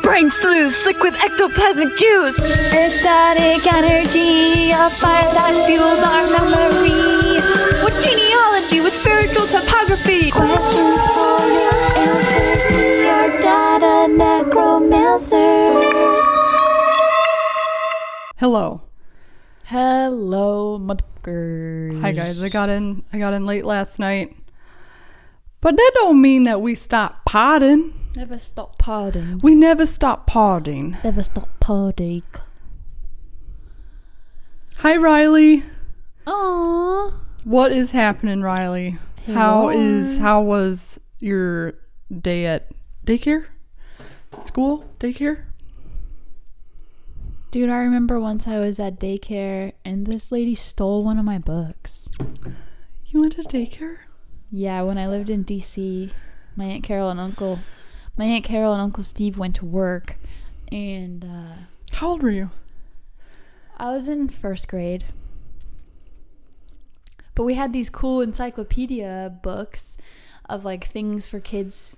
brain slews, slick with ectoplasmic juice. Ecstatic energy, a fire that fuels our memory. What genealogy with spiritual topography? Questions for your answers. We are data necromancers. Hello, motherfuckers. hi guys. I got in late last night, but that don't mean that we stop podding. Never stop podding. We never stop podding. Never stop podding. Hi Riley. Aww. What is happening, Riley? Hello. How was your day at daycare? School? Daycare? Dude, I remember once I was at daycare and this lady stole one of my books. You went to daycare? Yeah, when I lived in DC, my Aunt Carol and Uncle Steve went to work, and How old were you? I was in first grade. But we had these cool encyclopedia books of like things for kids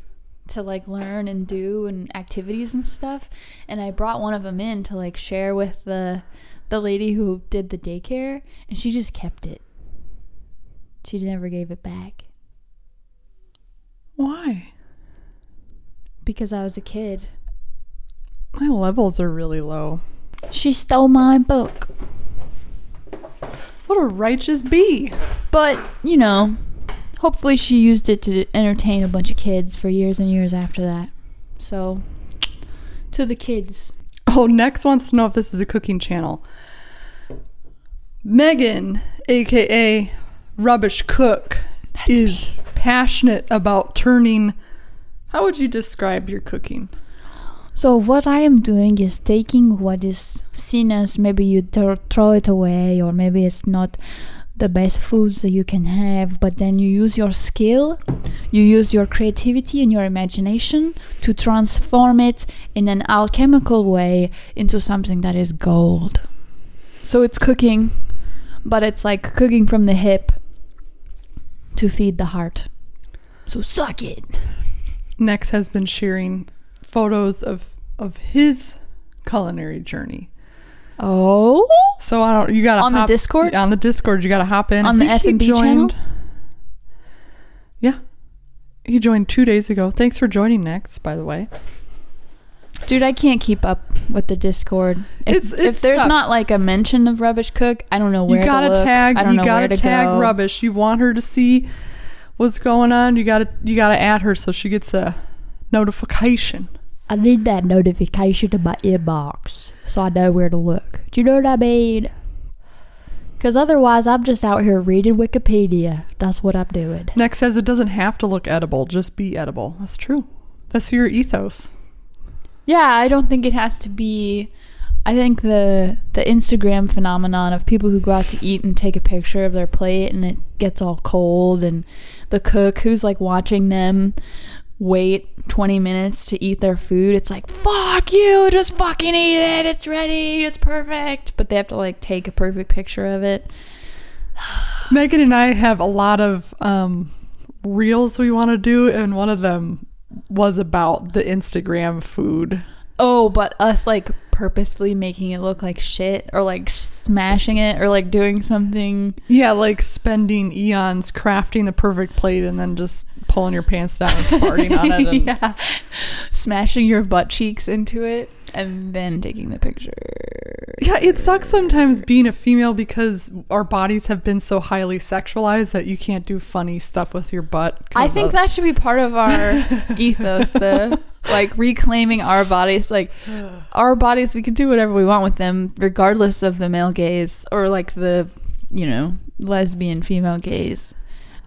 to like learn and do and activities and stuff, and I brought one of them in to like share with the lady who did the daycare, and she just kept it. She never gave it back. Why? Because I was a kid. My levels are really low. She stole my book. What a righteous bee. But, you know, hopefully she used it to entertain a bunch of kids for years and years after that. So, to the kids. Oh, Next wants to know if this is a cooking channel. Megan, aka Rubbish Cook, is passionate about turning. How would you describe your cooking? So what I am doing is taking what is seen as maybe you throw it away, or maybe it's not the best foods that you can have, but then you use your skill, you use your creativity and your imagination to transform it in an alchemical way into something that is gold. So it's cooking, but it's like cooking from the hip to feed the heart. So suck it. Next has been sharing photos of his culinary journey. Oh, So you gotta on the Discord? On the Discord, you gotta hop in. On the F&B channel? Yeah. He joined 2 days ago. Thanks for joining Next, by the way. dude, I can't keep up with the Discord. If there's tough. not like a mention of Rubbish Cook, I don't know where You gotta to look. tag I don't know where to go. Rubbish. You want her to see what's going on, you gotta add her so she gets a notification. I need that notification in my inbox so I know where to look. Do you know what I mean? Because otherwise, I'm just out here reading Wikipedia. That's what I'm doing. Next says it doesn't have to look edible, just be edible. That's true. That's your ethos. Yeah, I don't think it has to be. I think the Instagram phenomenon of people who go out to eat and take a picture of their plate and it gets all cold, and the cook who's like watching them wait 20 minutes to eat their food, it's like, fuck you, just fucking eat it, it's ready, it's perfect, but they have to like take a perfect picture of it. Megan and I have a lot of reels we want to do, and one of them was about the Instagram food. Oh, but us like purposefully making it look like shit, or like smashing it, or like doing something. Yeah, like spending eons crafting the perfect plate and then just pulling your pants down and farting on it. And yeah, smashing your butt cheeks into it and then taking the picture. yeah, it sucks sometimes being a female because our bodies have been so highly sexualized that you can't do funny stuff with your butt. I think that should be part of our ethos, though. Like reclaiming our bodies. Like our bodies, we can do whatever we want with them, regardless of the male gaze or like the, you know, lesbian female gaze.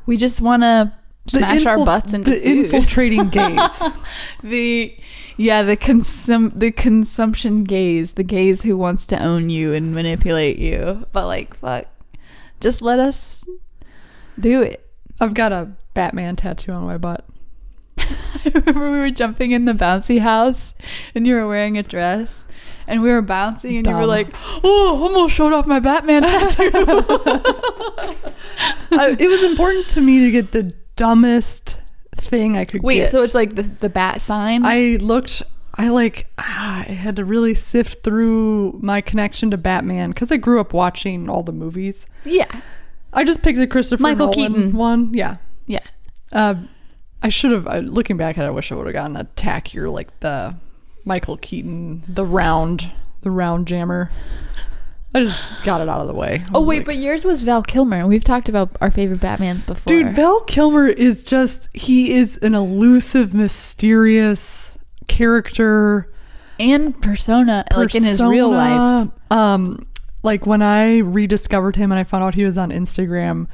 We just want to smash our butts into the food. Infiltrating gaze. the consumption gaze, the gaze who wants to own you and manipulate you. But like, fuck, just let us do it. I've got a Batman tattoo on my butt. I remember we were jumping in the bouncy house and you were wearing a dress and we were bouncing and you were like, oh, almost showed off my Batman tattoo. It was important to me to get the dumbest thing I could get. Wait, so it's like the bat sign? I looked I had to really sift through my connection to Batman because I grew up watching all the movies. Yeah. I just picked the Christopher Michael Nolan Keaton one. Yeah. Yeah. I should have, looking back at it, I wish I would have gotten a tackier, like the Michael Keaton, the round jammer. I just got it out of the way. Oh, wait, but yours was Val Kilmer. We've talked about our favorite Batmans before. Dude, Val Kilmer is he is an elusive, mysterious character. And persona, like in his real life. Like when I rediscovered him and I found out he was on Instagram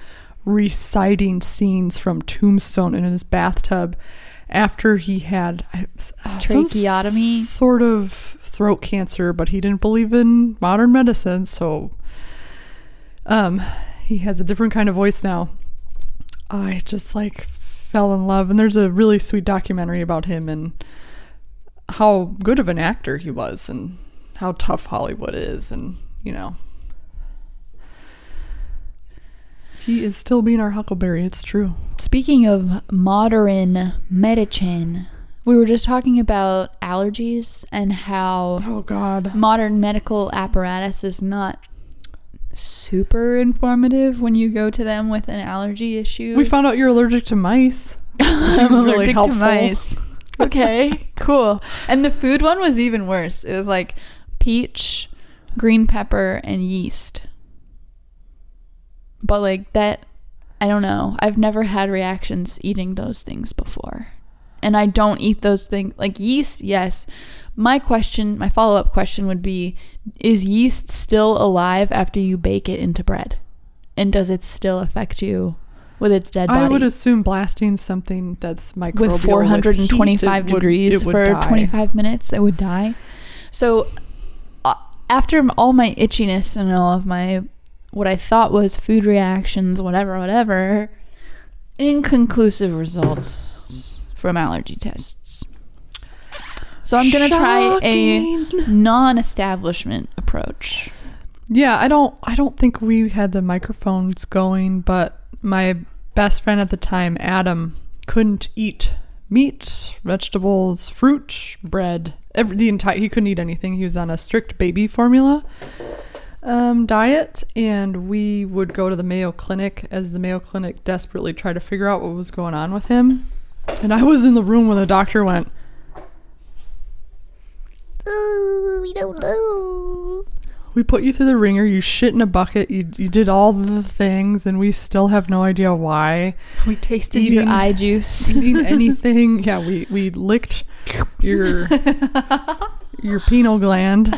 reciting scenes from Tombstone in his bathtub after he had tracheotomy, some sort of throat cancer, but he didn't believe in modern medicine, so he has a different kind of voice now. I just fell in love, and there's a really sweet documentary about him and how good of an actor he was and how tough Hollywood is, and he is still being our Huckleberry. It's true. Speaking of modern medicine, we were just talking about allergies and how modern medical apparatus is not super informative when you go to them with an allergy issue. We found out you're allergic to mice. I'm allergic really helpful. to mice. Okay, cool. And the food one was even worse. It was like peach, green pepper, and yeast. But that, I don't know. I've never had reactions eating those things before. And I don't eat those things. Like yeast, yes. My follow-up question would be, is yeast still alive after you bake it into bread? And does it still affect you with its dead body? I would assume blasting something that's microbial with 425 degrees for die. 25 minutes, it would die. So after all my itchiness and all of my what I thought was food reactions, whatever, inconclusive results from allergy tests. So I'm going to try a non-establishment approach. Yeah, I don't think we had the microphones going, but my best friend at the time, Adam, couldn't eat meat, vegetables, fruit, bread, he couldn't eat anything. He was on a strict baby formula diet, and we would go to the Mayo Clinic as the Mayo Clinic desperately tried to figure out what was going on with him. And I was in the room when the doctor went, "Oh, we don't know. We put you through the ringer, you shit in a bucket, you did all the things, and we still have no idea why. We tasted your eye juice. Eating anything." Yeah, we licked your pineal gland.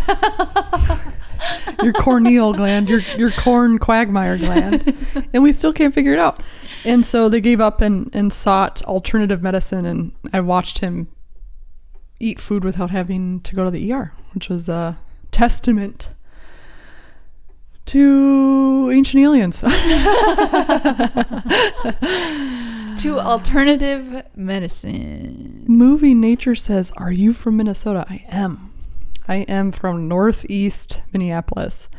Your corneal gland, your corn quagmire gland, and we still can't figure it out. And so they gave up and sought alternative medicine, and I watched him eat food without having to go to the ER, which was a testament to ancient aliens. To alternative medicine. Movie Nature says, "Are you from Minnesota?" I am from northeast Minneapolis.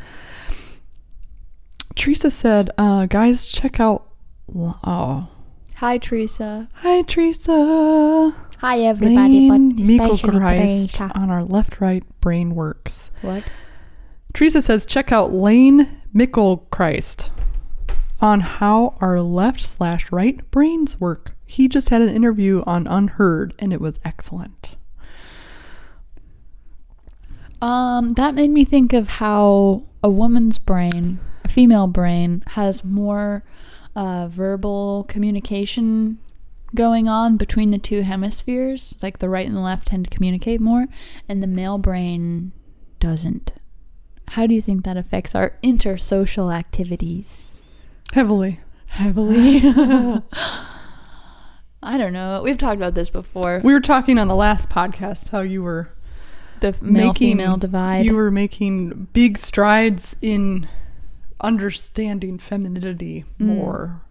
Teresa said, guys, check out... Oh. Hi, Teresa. Hi, Teresa. Hi, everybody, but especially Christ Teresa. on our left-right brain works. What? Teresa says, check out Lane Mickelchrist on how our left/right brains work. He just had an interview on Unheard, and it was excellent. That made me think of how a woman's brain, a female brain, has more verbal communication going on between the two hemispheres. Like the right and the left tend to communicate more, and the male brain doesn't. How do you think that affects our intersocial activities? Heavily. I don't know. We've talked about this before. We were talking on the last podcast how you were the male-female divide. You were making big strides in understanding femininity more.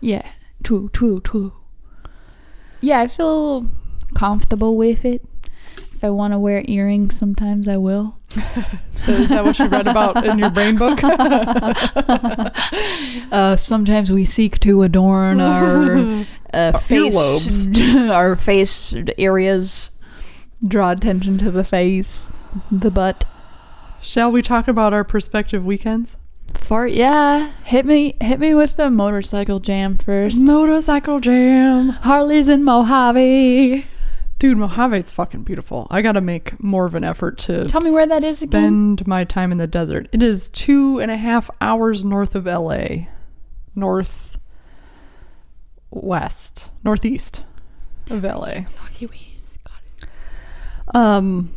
Yeah, true. Yeah, I feel comfortable with it. If I want to wear earrings, sometimes I will. So is that what you read about in your brain book? Sometimes we seek to adorn our face, earlobes, our face areas draw attention to the face, the butt. Shall we talk about our prospective weekends? Yeah. Hit me with the motorcycle jam first. Motorcycle jam. Harley's in Mojave. Dude, Mojave's fucking beautiful. I gotta make more of an effort to Tell me where that is again. Spend my time in the desert. It is 2.5 hours north of LA. Northeast of LA. And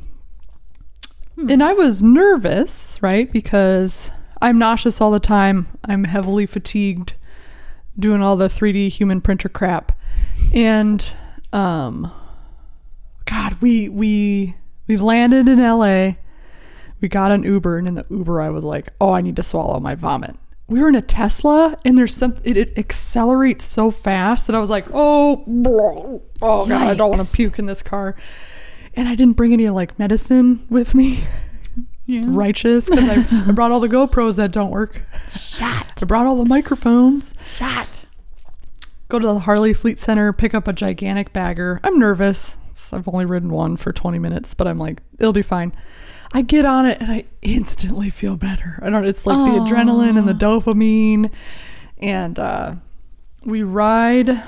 I was nervous, right? Because I'm nauseous all the time. I'm heavily fatigued doing all the 3D human printer crap. And God, we landed in LA. We got an Uber, and in the Uber I was like, oh, I need to swallow my vomit. We were in a Tesla, and there's it accelerates so fast that I was like, oh God, I don't want to puke in this car. And I didn't bring any like medicine with me. Yeah. Righteous, because I brought all the GoPros that don't work. Shot. I brought all the microphones. Shot. Go to the Harley Fleet Center, pick up a gigantic bagger. I'm nervous. I've only ridden one for 20 minutes, but I'm like, it'll be fine. I get on it and I instantly feel better. It's like the adrenaline and the dopamine. And we ride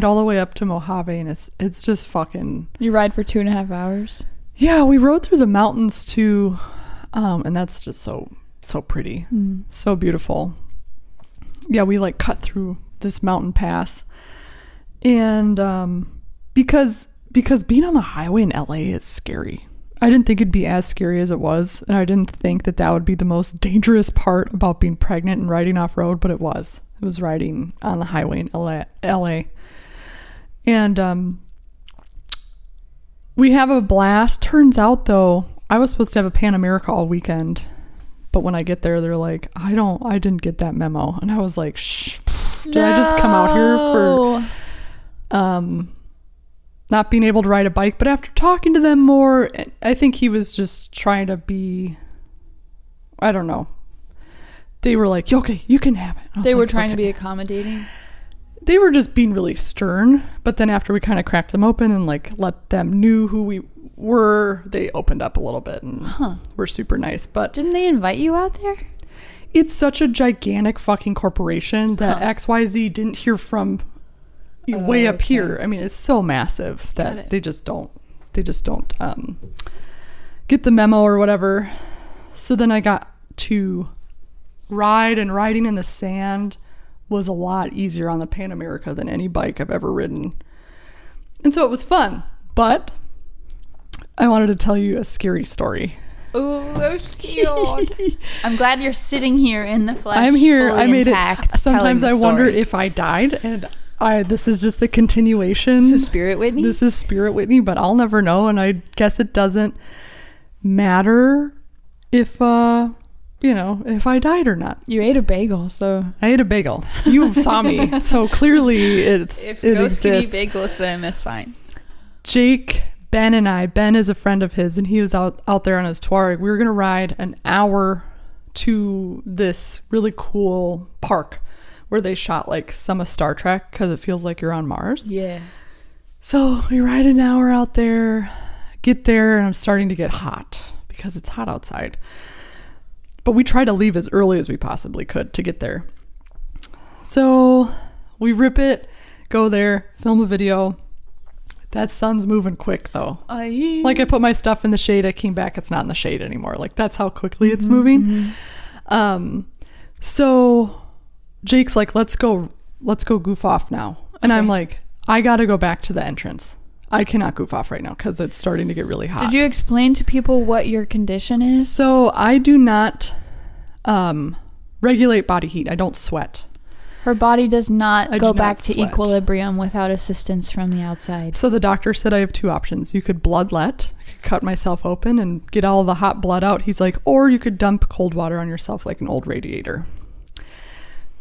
all the way up to Mojave, and it's just fucking... You ride for 2.5 hours? Yeah, we rode through the mountains too, and that's just so pretty. So beautiful. Yeah, we like cut through this mountain pass, and because being on the highway in LA is scary. I didn't think it'd be as scary as it was, and I didn't think that would be the most dangerous part about being pregnant and riding off-road, but it was. It was riding on the highway in LA. And we have a blast. Turns out, though, I was supposed to have a Pan America all weekend, but when I get there, they're like, I didn't get that memo. And I was like, shh, did I just come out here for not being able to ride a bike? But after talking to them more, I think he was just trying to be, I don't know. They were like, okay, you can have it. They were trying to be accommodating. They were just being really stern, but then after we kind of cracked them open and like let them knew who we were, they opened up a little bit and were super nice. But didn't they invite you out there? It's such a gigantic fucking corporation that XYZ didn't hear from way up here. I mean, it's so massive that they just don't get the memo or whatever. So then I got to riding in the sand was a lot easier on the Pan America than any bike I've ever ridden. And so it was fun, but I wanted to tell you a scary story. Oh, I'm scared. I'm glad you're sitting here in the flesh. I'm here. I made intact, it. Sometimes I wonder if I died, and this is just the continuation. This is Spirit Whitney? This is Spirit Whitney, but I'll never know, and I guess it doesn't matter if if I died or not. You ate a bagel, so... I ate a bagel. You saw me, so clearly it exists. If bagels, then that's fine. Jake, Ben is a friend of his, and he was out there on his Touareg. We were going to ride an hour to this really cool park where they shot like some of Star Trek because it feels like you're on Mars. Yeah. So we ride an hour out there, get there, and I'm starting to get hot because it's hot outside. But we tried to leave as early as we possibly could to get there. So we rip it, go there, film a video. That sun's moving quick though. Like I put my stuff in the shade, I came back, it's not in the shade anymore. Like that's how quickly it's moving. So Jake's like, let's go goof off now. And I'm like, I gotta go back to the entrance. I cannot goof off right now because it's starting to get really hot. Did you explain to people what your condition is? So I do not regulate body heat. I don't sweat. Her body does not go back to sweat. equilibrium without assistance from the outside. So the doctor said I have two options. You could bloodlet, I could cut myself open and get all the hot blood out. He's like, or you could dump cold water on yourself like an old radiator.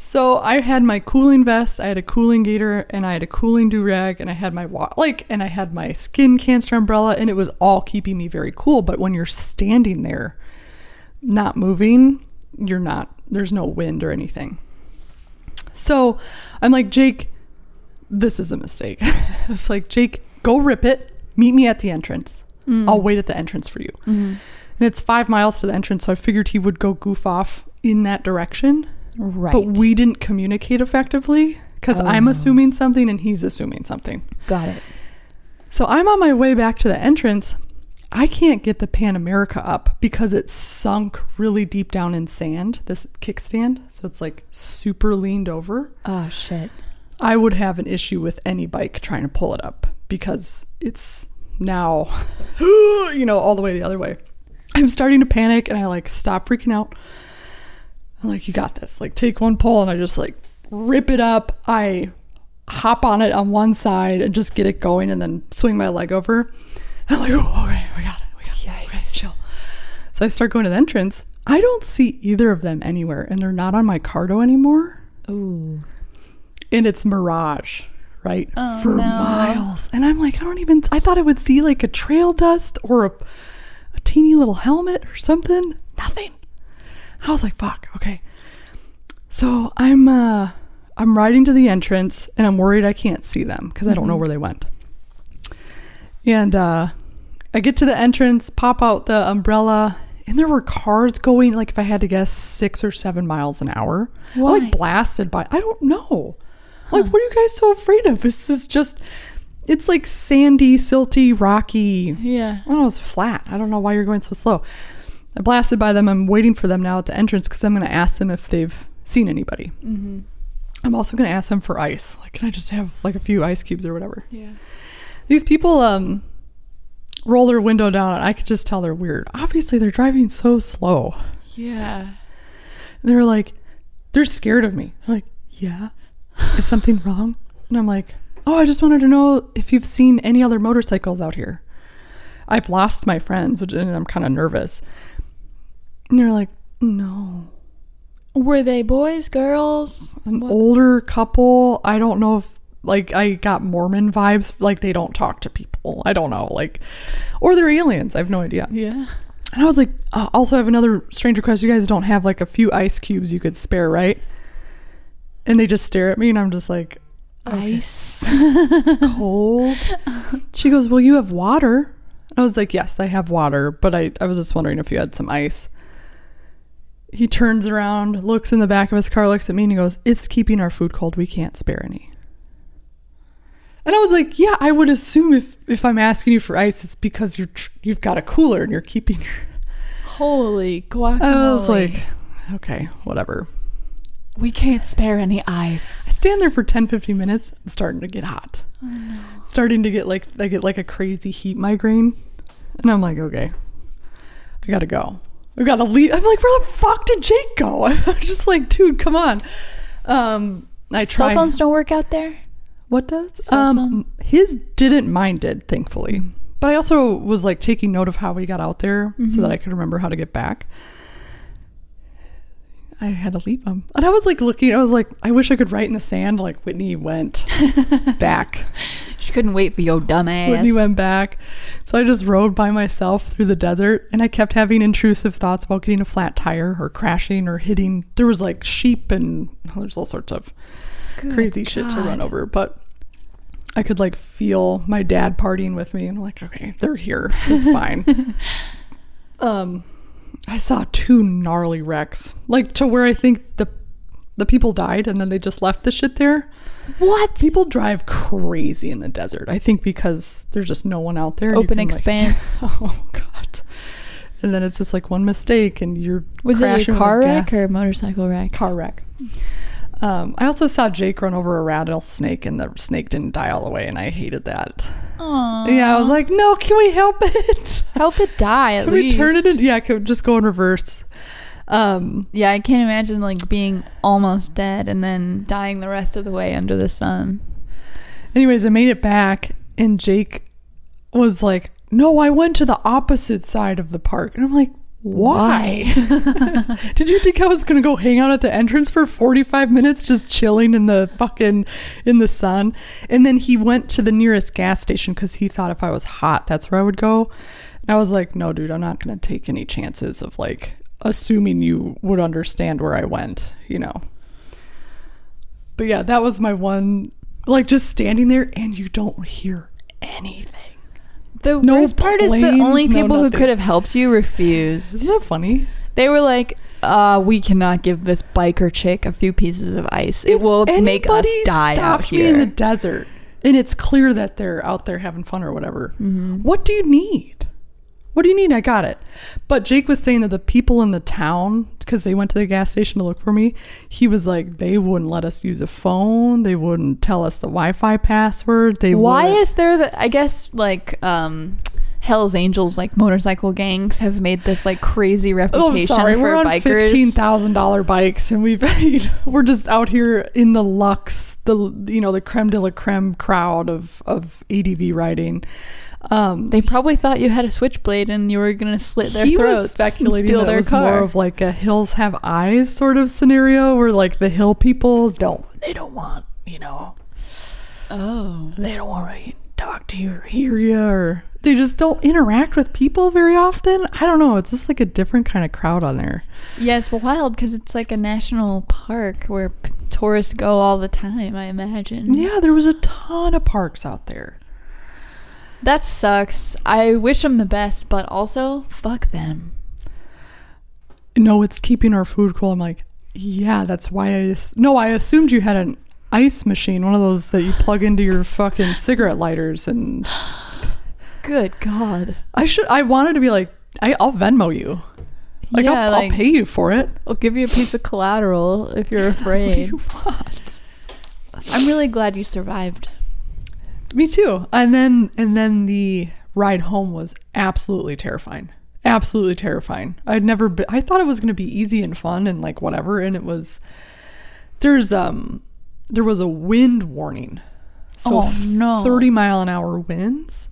So I had my cooling vest, I had a cooling gaiter, and I had a cooling do-rag, and I had my and I had my skin cancer umbrella, and it was all keeping me very cool. But when you're standing there, not moving, there's no wind or anything. So I'm like, Jake, this is a mistake. It's like, Jake, go rip it, meet me at the entrance. I'll wait at the entrance for you. And it's 5 miles to the entrance, so I figured he would go goof off in that direction. Right. But we didn't communicate effectively because I'm assuming something and he's assuming something. Got it. So I'm on my way back to the entrance. I can't get the Pan America up because it's sunk really deep down in sand, this kickstand. So it's like super leaned over. Oh, shit. I would have an issue with any bike trying to pull it up because it's now, all the way the other way. I'm starting to panic and I like stop freaking out. I'm like, you got this. Like, take one pull, and I just like rip it up. I hop on it on one side and just get it going and then swing my leg over. And I'm like, oh, okay, we got it. Okay, chill. So I start going to the entrance. I don't see either of them anywhere, and they're not on my cardo anymore. Ooh. And it's mirage, right? Oh, for no. miles. And I'm like, I thought I would see like a trail dust or a teeny little helmet or something. Nothing. I was like, fuck, okay. So I'm riding to the entrance and I'm worried I can't see them because I don't know where they went. And I get to the entrance, pop out the umbrella, and there were cars going, like, if I had to guess, 6 or 7 miles an hour. Why? I, like, blasted by. I don't know. Like, what are you guys so afraid of? This is just, it's like sandy, silty, rocky. Yeah. I don't know, it's flat. I don't know why you're going so slow. I blasted by them. I'm waiting for them now at the entrance because I'm going to ask them if they've seen anybody. I'm also going to ask them for ice. Like, can I just have like a few ice cubes or whatever? Yeah. These people roll their window down and I could just tell they're weird. Obviously, they're driving so slow. Yeah. They're like, they're scared of me. They're like, yeah, is something wrong? And I'm like, oh, I just wanted to know if you've seen any other motorcycles out here. I've lost my friends, and I'm kind of nervous. And they're like, no. Were they boys, girls? An older couple. I don't know if, like, I got Mormon vibes. Like, they don't talk to people. I don't know. Like, or they're aliens. I have no idea. Yeah. And I was like, also I have another strange request. You guys don't have like a few ice cubes you could spare, right? And they just stare at me and I'm just like, okay. Ice. Cold. She goes, well, you have water. I was like, yes, I have water, but I was just wondering if you had some ice. He turns around, looks in the back of his car, looks at me and he goes, it's keeping our food cold. We can't spare any. And I was like, yeah, I would assume if I'm asking you for ice, it's because you've got a cooler and you're keeping your... Holy guacamole. I was like, okay, whatever. We can't spare any ice. I stand there for 10-15 minutes. I'm starting to get hot. Oh, no. Starting to get like, I get like a crazy heat migraine. And I'm like, okay, I gotta go. I gotta leave. I'm like, where the fuck did Jake go? I'm just like, dude, come on. I tried. Cell phones don't work out there? What does? Cell phone? His didn't, mine did, thankfully. But I also was like taking note of how we got out there so that I could remember how to get back. I had to leave him. And I was like looking, I was like, I wish I could write in the sand like Whitney went back. She couldn't wait for your dumb ass. Whitney went back. So I just rode by myself through the desert and I kept having intrusive thoughts about getting a flat tire or crashing or hitting. There was like sheep and there's all sorts of crazy shit to run over. But I could like feel my dad partying with me and I'm like, okay, they're here. It's fine. I saw 2 gnarly wrecks, like to where I think the people died and then they just left the shit there. What? People drive crazy in the desert. I think because there's just no one out there. Open expanse. Like, oh God. And then it's just like one mistake and you're Was it a car wreck or a or motorcycle wreck? car wreck? I also saw Jake run over a rattlesnake and the snake didn't die all the way and I hated that. Aww. Yeah, I was like, no, can we help it? Help it die at Can least. we turn it in? Yeah, could just go in reverse. Yeah, I can't imagine like being almost dead and then dying the rest of the way under the sun. Anyways, I made it back and Jake was like, no, I went to the opposite side of the park. And I'm like, why? Did you think I was going to go hang out at the entrance for 45 minutes just chilling in the sun? And then he went to the nearest gas station because he thought if I was hot, that's where I would go. And I was like, no, dude, I'm not going to take any chances of like assuming you would understand where I went, you know. But yeah, that was my one, like just standing there and you don't hear anything. The No worst part is the planes, only no people who nothing. could have helped you refused. Isn't that funny? They were like, we cannot give this biker chick a few pieces of ice. It will make us Anybody die out stopped me in the here. desert, and it's clear that they're out there having fun or whatever. What do you need? What do you need? I got it. But Jake was saying that the people in the town, because they went to the gas station to look for me, he was like, they wouldn't let us use a phone. They wouldn't tell us the Wi-Fi password. Why wouldn't- is there the, I guess, like, Hell's Angels, like motorcycle gangs have made this like crazy reputation for we're on bikers. $15,000 bikes, and we're just out here in the Lux, the creme de la creme crowd of ADV riding. They probably thought you had a switchblade and you were gonna slit their He was throats and speculating steal that their it was car. more of like a hills have eyes sort of scenario, where like the hill people don't want, Oh, they don't want to talk to you or hear you, or they just don't interact with people very often. I don't know. It's just like a different kind of crowd on there. yeah, it's wild because it's like a national park where tourists go all the time. I imagine. Yeah, there was a ton of parks out there. That sucks. I wish them the best, but also fuck them. No, it's keeping our food cool. I'm like, yeah, that's why I assumed you had an ice machine, one of those that you plug into your fucking cigarette lighters. And Good God. I wanted to be like, I'll Venmo you. Like, Yeah, I'll pay you for it. I'll give you a piece of collateral if you're afraid. What do you want? I'm really glad you survived. Me too. And then the ride home was absolutely terrifying. Absolutely terrifying. I thought it was going to be easy and fun and like whatever, and it was. There was a wind warning. So Oh, no. 30-mile-an-hour winds.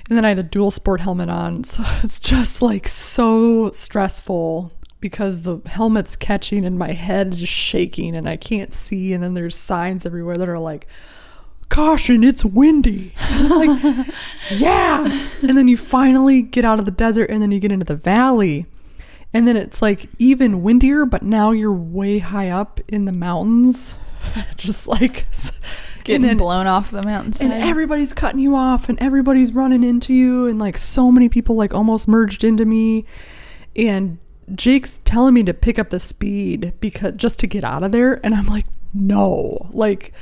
And then I had a dual sport helmet on, so it's just like so stressful because the helmet's catching and my head is shaking and I can't see, and then there's signs everywhere that are like, caution, it's windy. And I'm like, yeah. And then you finally get out of the desert and then you get into the valley, and then it's like even windier, but now you're way high up in the mountains, just like Getting blown off the mountainside. and everybody's cutting you off and everybody's running into you, and like so many people like almost merged into me, and Jake's telling me to pick up the speed because just to get out of there, and I'm like, no, like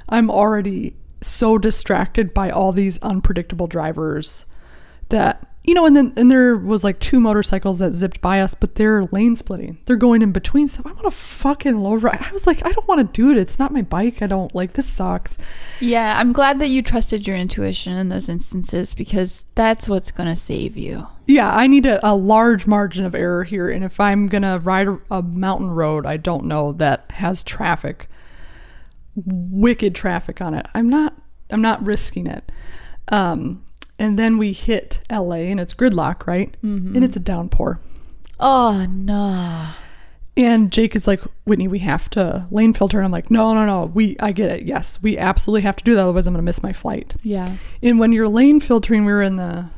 I'm already so distracted by all these unpredictable drivers that, and there was like 2 motorcycles that zipped by us, but they're lane splitting. They're going in between stuff. I'm on a fucking low ride. I was like, I don't want to do it. It's not my bike. I don't like, this sucks. Yeah, I'm glad that you trusted your intuition in those instances because that's what's going to save you. Yeah, I need a large margin of error here. And if I'm going to ride a mountain road I don't know that has traffic, wicked traffic on it, I'm not risking it. And then we hit LA and it's gridlock, right? Mm-hmm. And it's a downpour. Oh, no. And Jake is like, Whitney, we have to lane filter. And I'm like, no. I get it. Yes, we absolutely have to do that. Otherwise I'm going to miss my flight. Yeah. And when you're lane filtering, we were in the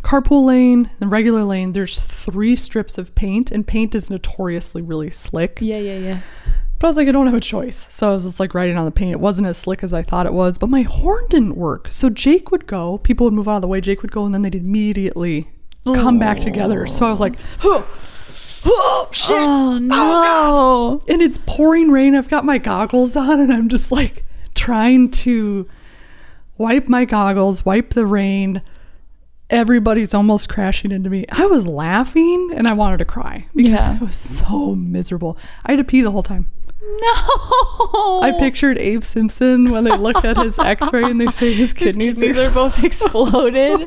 carpool lane, the regular lane. There's 3 strips of paint, and paint is notoriously really slick. Yeah. But I was like, I don't have a choice. So I was just like riding on the paint. It wasn't as slick as I thought it was, but my horn didn't work. So Jake would go, people would move out of the way, Jake would go, and then they'd immediately come back together. So I was like, oh shit. Oh, no. Oh, God. And it's pouring rain. I've got my goggles on, and I'm just like trying to wipe my goggles, wipe the rain. Everybody's almost crashing into me. I was laughing and I wanted to cry because it was so miserable. I had to pee the whole time. No. I pictured Abe Simpson when they look at his x-ray and they say his kidneys are both exploded.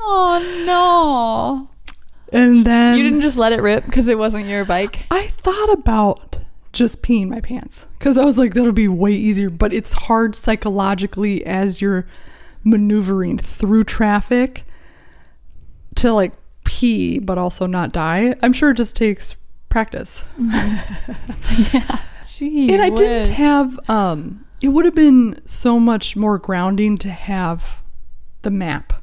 Oh, no. And then You didn't just let it rip because it wasn't your bike? I thought about just peeing my pants because I was like, that'll be way easier. But it's hard psychologically as you're maneuvering through traffic to like pee but also not die. I'm sure it just takes practice. Yeah. Gee, And I didn't have it would have been so much more grounding to have the map,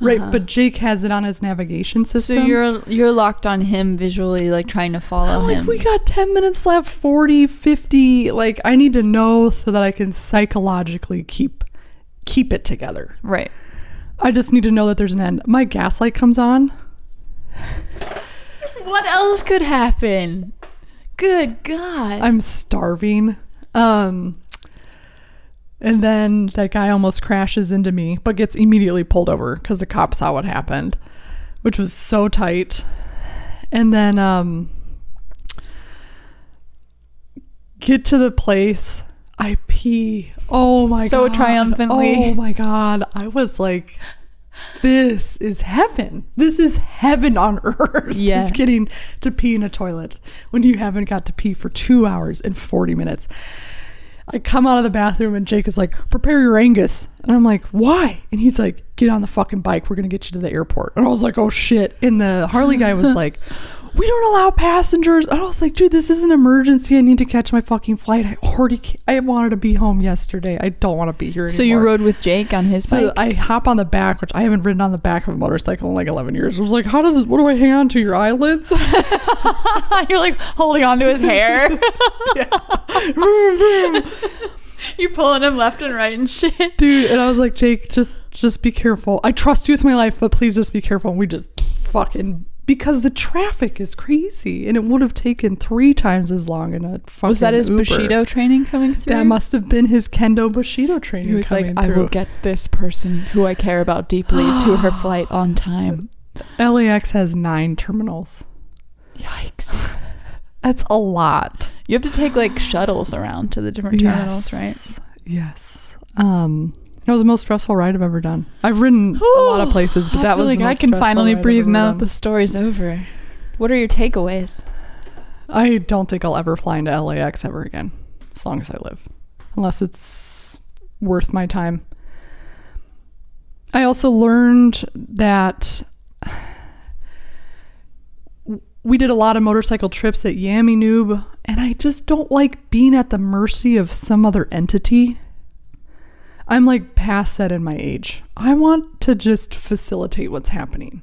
right? But Jake has it on his navigation system. So you're locked on him visually, like trying to follow I'm like, him. we got 10 minutes left, 40, 50. Like, I need to know so that I can psychologically keep it together. Right. I just need to know that there's an end. My gas light comes on. What else could happen? Good God. I'm starving. And then that guy almost crashes into me, but gets immediately pulled over because the cop saw what happened, which was so tight. And then get to the place. I pee. Oh my God. So triumphantly. Oh my God. I was like, this is heaven. This is heaven on earth. Yeah. Just getting to pee in a toilet when you haven't got to pee for 2 hours and 40 minutes. I come out of the bathroom and Jake is like, prepare your Angus. And I'm like, why? And he's like, get on the fucking bike. We're going to get you to the airport. And I was like, oh shit. And the Harley guy was like, we don't allow passengers. And I was like, dude, this is an emergency. I need to catch my fucking flight. I wanted to be home yesterday. I don't want to be here anymore. So you rode with Jake on his bike? So I hop on the back, which I haven't ridden on the back of a motorcycle in like 11 years. I was like, what do I hang on to, your eyelids? You're like holding on to his hair. Vroom, vroom. You pulling him left and right and shit. Dude, and I was like, Jake, just be careful. I trust you with my life, but please just be careful. And we just fucking, because the traffic is crazy and it would have taken 3 times as long in a fucking Was that his Uber. Bushido training coming through? That must have been his Kendo Bushido training. He was like, coming I through. will get this person who I care about deeply to her flight on time. LAX has 9 terminals. Yikes. That's a lot. You have to take like shuttles around to the different terminals, right? Yes. That was the most stressful ride I've ever done. I've ridden a lot of places, but that was like the most I can stressful finally ride I've breathe ever now done. that the story's over. What are your takeaways? I don't think I'll ever fly into LAX ever again, as long as I live, unless it's worth my time. I also learned that we did a lot of motorcycle trips at Yammy Noob, and I just don't like being at the mercy of some other entity. I'm like past that in my age. I want to just facilitate what's happening.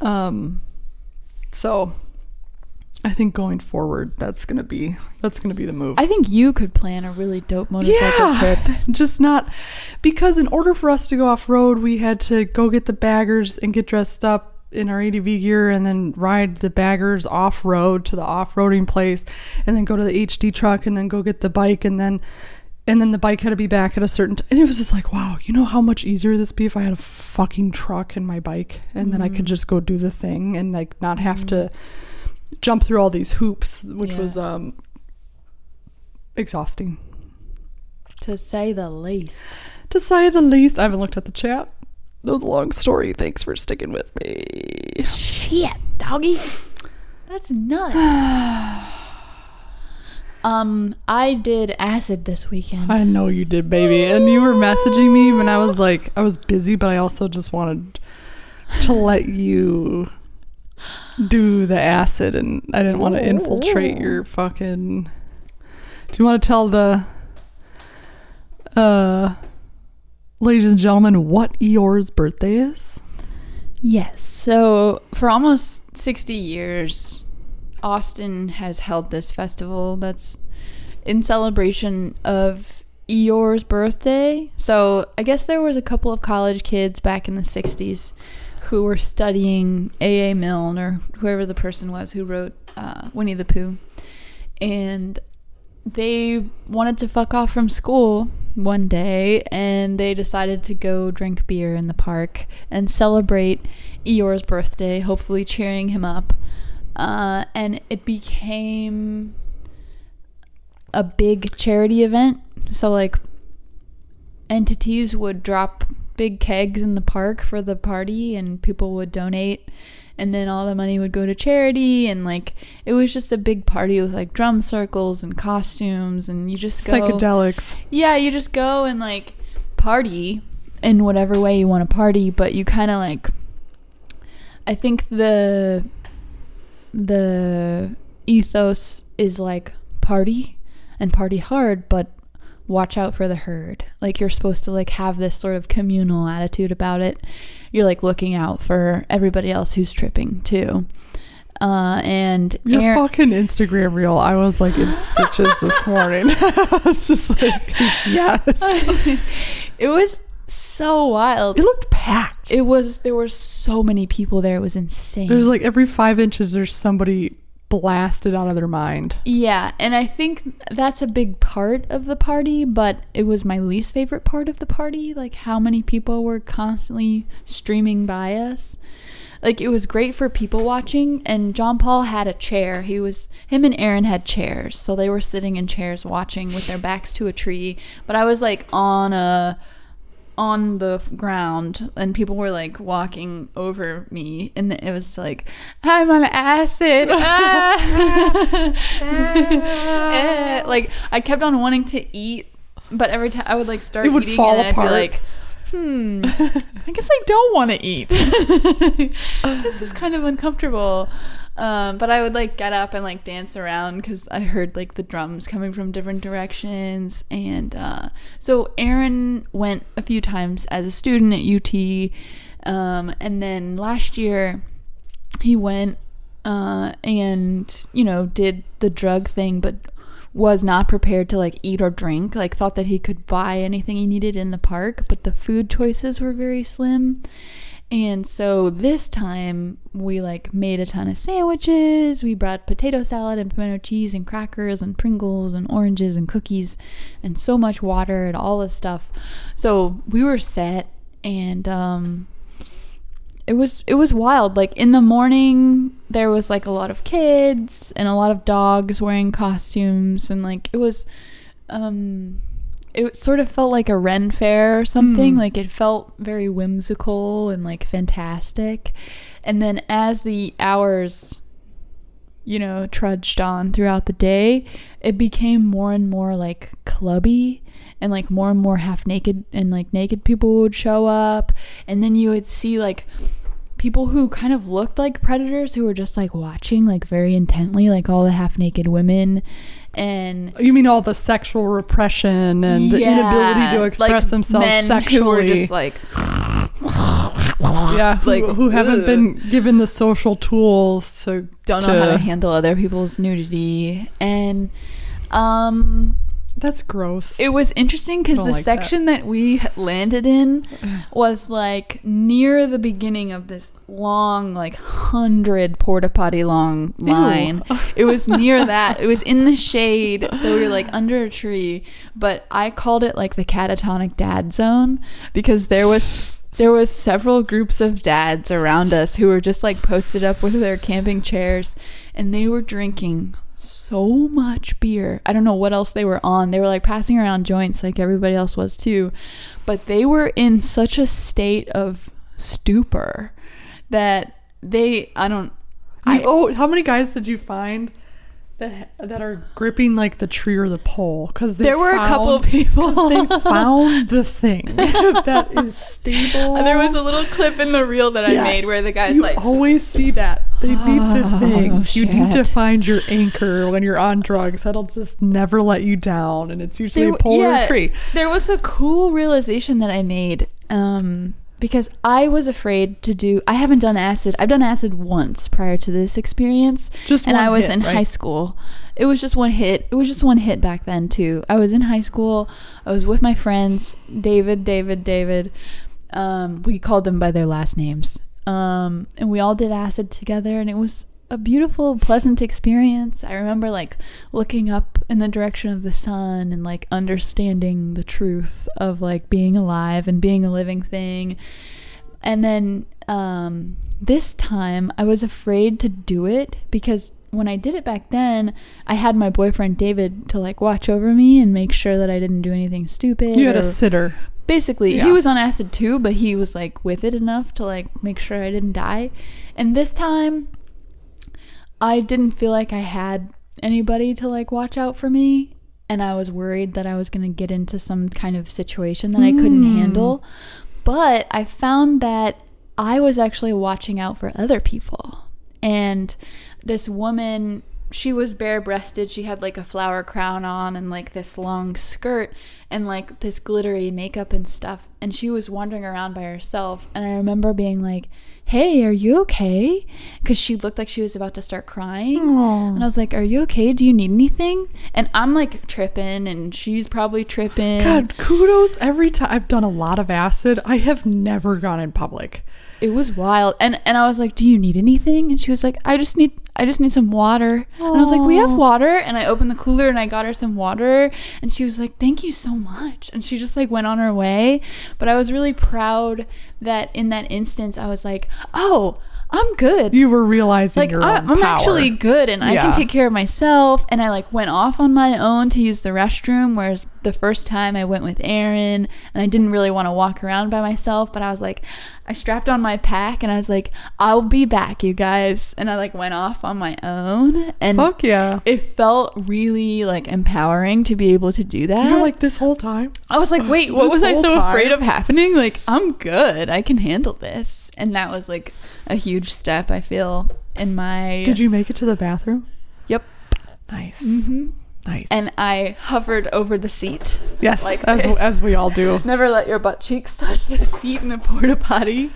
So I think going forward, that's gonna be the move. I think you could plan a really dope motorcycle trip. Just not, because in order for us to go off road, we had to go get the baggers and get dressed up in our ADV gear and then ride the baggers off road to the off-roading place and then go to the HD truck and then go get the bike and then the bike had to be back at a certain and it was just like, wow, you know how much easier this would be if I had a fucking truck and my bike and then I could just go do the thing and like not have to jump through all these hoops, which was exhausting, to say the least. I haven't looked at the chat. That was a long story. Thanks for sticking with me. Shit, doggy. That's nuts. I did acid this weekend. I know you did, baby. And you were messaging me when I was like, I was busy, but I also just wanted to let you do the acid and I didn't want to infiltrate your fucking... Do you want to tell the ladies and gentlemen what Eeyore's birthday is? Yes. So for almost 60 years, Austin has held this festival that's in celebration of Eeyore's birthday. So I guess there was a couple of college kids back in the 60s who were studying A.A. Milne or whoever the person was who wrote Winnie the Pooh. And they wanted to fuck off from school one day and they decided to go drink beer in the park and celebrate Eeyore's birthday, hopefully cheering him up. And it became a big charity event. So like entities would drop big kegs in the park for the party and people would donate and then all the money would go to charity and like it was just a big party with like drum circles and costumes and you just go psychedelics. Yeah, you just go and like party in whatever way you want to party, but you kind of like, I think the ethos is like party and party hard, but watch out for the herd. Like you're supposed to like have this sort of communal attitude about it. You're like looking out for everybody else who's tripping too. And your fucking Instagram reel, I was like in stitches this morning. I was just like, yes. It was so wild. It looked packed. There were so many people there. It was insane. There's like every 5 inches there's somebody blasted out of their mind. Yeah, and I think that's a big part of the party, but it was my least favorite part of the party, like how many people were constantly streaming by us. Like, it was great for people watching, and John Paul had a chair. Him and Aaron had chairs, so they were sitting in chairs watching with their backs to a tree, but I was like on the ground, and people were like walking over me, and it was like, I'm on acid. Like, I kept on wanting to eat, but every time I would like start eating, fall and apart. I'd be like, I guess I don't want to eat. This is kind of uncomfortable. But I would like get up and like dance around because I heard like the drums coming from different directions. And so Aaron went a few times as a student at UT. And then last year he went and, you know, did the drug thing, but was not prepared to like eat or drink, like thought that he could buy anything he needed in the park, but the food choices were very slim. And so this time we like made a ton of sandwiches. We brought potato salad and pimento cheese and crackers and Pringles and oranges and cookies and so much water and all this stuff. So we were set, and it was wild. Like, in the morning there was like a lot of kids and a lot of dogs wearing costumes, and like it sort of felt like a Ren fair or something. Like, it felt very whimsical and like fantastic. And then as the hours, you know, trudged on throughout the day, it became more and more like clubby, and like more and more half naked, and like naked people would show up, and then you would see like people who kind of looked like predators who were just like watching like very intently, like all the half naked women. And you mean all the sexual repression and the inability to express like themselves men sexually, who were just like who haven't been given the social tools to don't know how to handle other people's nudity. And that's gross. it was interesting because the section that we landed in was like near the beginning of this long, like 100 porta potty long line. It was near that. It was in the shade, so we were like under a tree. But I called it like the catatonic dad zone because there was several groups of dads around us who were just like posted up with their camping chairs, and they were drinking so much beer. I don't know what else they were on. They were like passing around joints like everybody else was too, but they were in such a state of stupor that how many guys did you find that are gripping like the tree or the pole? Because there were a couple of people. They found the thing that is stable. There was a little clip in the reel that I made where the guy's like, always see that they need the thing. Shit. You need to find your anchor when you're on drugs. That'll just never let you down, and it's usually a pole or a tree. There was a cool realization that I made because I was afraid I haven't done acid. I've done acid once prior to this experience, and I was in high school. It was just one hit. It was just one hit back then too. I was in high school. I was with my friends, David. We called them by their last names. And we all did acid together, and it was a beautiful, pleasant experience. I remember like looking up in the direction of the sun and like understanding the truth of like being alive and being a living thing. And then this time I was afraid to do it because when I did it back then, I had my boyfriend David to like watch over me and make sure that I didn't do anything stupid. You had a sitter. Basically, he was on acid too, but he was like with it enough to like make sure I didn't die. And this time I didn't feel like I had anybody to like watch out for me, and I was worried that I was going to get into some kind of situation that I couldn't handle. But I found that I was actually watching out for other people. And this woman she was bare-breasted. She had like a flower crown on and like this long skirt and like this glittery makeup and stuff, and she was wandering around by herself. And I remember being like, hey, are you okay? Because she looked like she was about to start crying. Aww. And I was like, are you okay? Do you need anything? And I'm like tripping, and she's probably tripping. God, kudos every time. I've done a lot of acid. I have never gone in public. It was wild. And I was like, do you need anything? And she was like, I just need some water. And I was like, we have water. And I opened the cooler and I got her some water, and she was like, thank you so much. And she just like went on her way. But I was really proud that in that instance I was like, oh, I'm good. You were realizing like your own I'm power. actually good, and I can take care of myself. And I like went off on my own to use the restroom, whereas the first time I went with Aaron, and I didn't really want to walk around by myself, but I was like, I strapped on my pack and I was like, I'll be back, you guys. And I like went off on my own, and fuck yeah, it felt really like empowering to be able to do that. You're like, this whole time I was like, wait, what was I so afraid of happening? Like, I'm good, I can handle this. And that was like a huge step, I feel, in my... Did you make it to the bathroom? Yep. Nice. Mm-hmm. Nice. And I hovered over the seat. Yes, like as we all do. Never let your butt cheeks touch the seat in a porta potty.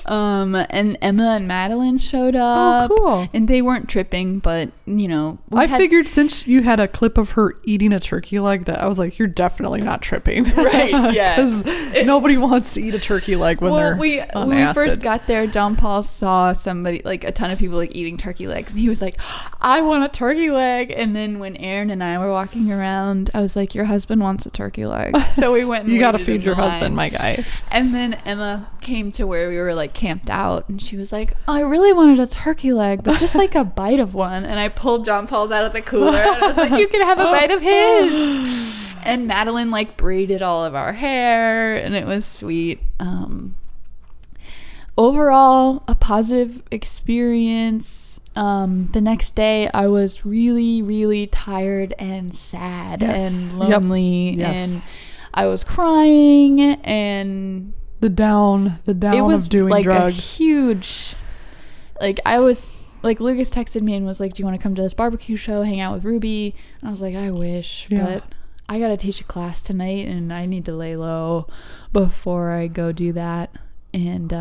And Emma and Madeline showed up. Oh, cool. And they weren't tripping, but, you know... I figured since you had a clip of her eating a turkey leg, that I was like, you're definitely not tripping. Right, yeah. Because nobody wants to eat a turkey leg when they're on when acid. we first got there, John Paul saw somebody, like a ton of people like eating turkey legs, and he was like, I want a turkey leg. And then when Aaron and I were walking around, I was like, your husband wants a turkey leg. So we went and You gotta waited feed in your line. husband, my guy. And then Emma came to where we were like camped out, and she was like, I really wanted a turkey leg, but just like a bite of one. And I pulled John Paul's out of the cooler, and I was like, you can have a bite of his. And Madeline like braided all of our hair, and it was sweet. Overall, a positive experience. The next day I was really, really tired and sad and lonely. Yep. Yes. And I was crying, and the down it was of doing like drugs. a huge, like, I was like, Lucas texted me and was like, do you want to come to this barbecue show, hang out with Ruby? And I was like, I wish, but I gotta teach a class tonight, and I need to lay low before I go do that. And